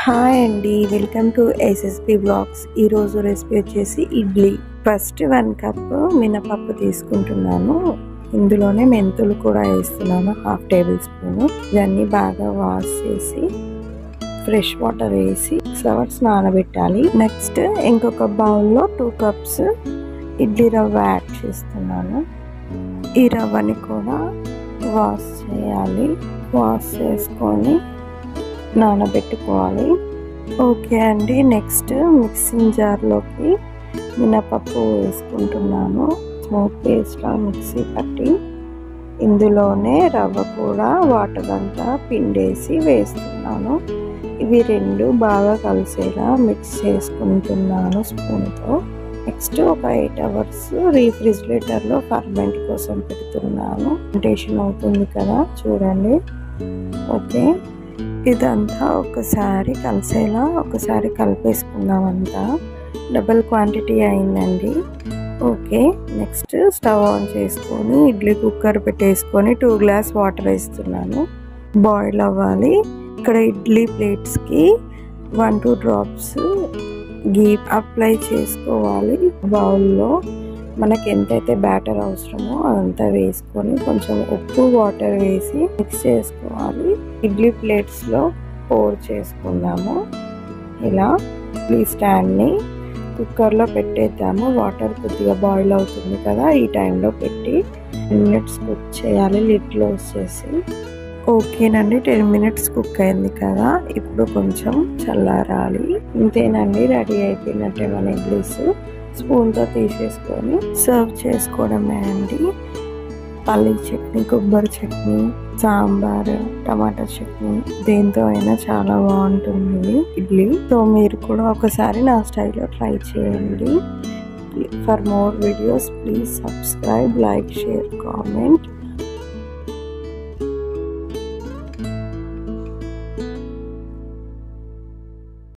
Hi అండి, welcome to SSB blogs. ఈరోజు recipe వచ్చేసి ఇడ్లీ. ఫస్ట్ 1 కప్ మినపప్పు తీసుకుంటున్నాను. ఇందులోనే మెంతులు కూడా వేస్తున్నాను, 1/2 టేబుల్ స్పూన్. ఇవన్నీ బాగా వాష్ చేసి ఫ్రెష్ వాటర్ వేసి 6 అవర్స్ నానబెట్టాలి. నెక్స్ట్ ఇంకొక బౌల్లో 2 కప్స్ ఇడ్లీ రవ్వ యాడ్ చేస్తున్నాను. ఈ రవ్వని కూడా వాష్ చేయాలి. వాష్ చేసుకొని నానబెట్టుకోవాలి. ఓకే అండి, నెక్స్ట్ మిక్సింగ్ జార్లోకి మినపప్పు వేసుకుంటున్నాను. స్మూత్ పేస్ట్లా మిక్సీ పట్టి ఇందులోనే రవ్వ కూడా వాటర్ అంతా పిండేసి వేస్తున్నాను. ఇవి రెండు బాగా కలిసేలా మిక్స్ చేసుకుంటున్నాను స్పూన్తో. నెక్స్ట్ ఒక 8 అవర్స్ రీఫ్రిజిరేటర్లో ఫర్మెంట్ కోసం పెడుతున్నాను. ఫర్మెంటేషన్ అవుతుంది కదా, చూడండి. ఓకే, ఇదంతా ఒకసారి కలిసేలా ఒకసారి కలిపేసుకుందాం. అంతా డబుల్ క్వాంటిటీ అయిందండి. ఓకే, నెక్స్ట్ స్టవ్ ఆన్ చేసుకొని ఇడ్లీ కుక్కర్ పెట్టేసుకొని 2 గ్లాస్ వాటర్ వేస్తున్నాను. బాయిల్ అవ్వాలి. ఇక్కడ ఇడ్లీ ప్లేట్స్కి 1-2 డ్రాప్స్ గీ అప్లై చేసుకోవాలి. బౌల్లో మనకి ఎంతైతే బ్యాటర్ అవసరమో అదంతా వేసుకొని కొంచెం ఉప్పు వాటర్ వేసి మిక్స్ చేసుకోవాలి. ఇడ్లీ ప్లేట్స్లో పోర్ చేసుకుందాము. ఇలా ఇడ్లీ స్టాండ్ని కుక్కర్లో పెట్టేద్దాము. వాటర్ కొద్దిగా బాయిల్ అవుతుంది కదా, ఈ టైంలో పెట్టి 10 మినిట్స్ కుక్ చేయాలి, లిడ్ క్లోజ్ చేసి. ఓకేనండి, 10 మినిట్స్ కుక్ అయింది కదా, ఇప్పుడు కొంచెం చల్లారాలి. ఇంతేనండి, రెడీ అయిపోయినట్టే మన ఇడ్లీస్. స్పూన్తో తీసేసుకొని సర్వ్ చేసుకోవడమే అండి. పల్లీ చట్నీ, కొబ్బరి చట్నీ, సాంబార్, టమాటా చట్నీ, దేంతో అయినా చాలా బాగుంటుంది ఇడ్లీ. సో మీరు కూడా ఒకసారి నా స్టైల్లో ట్రై చేయండి. For more videos please subscribe, like, share, comment.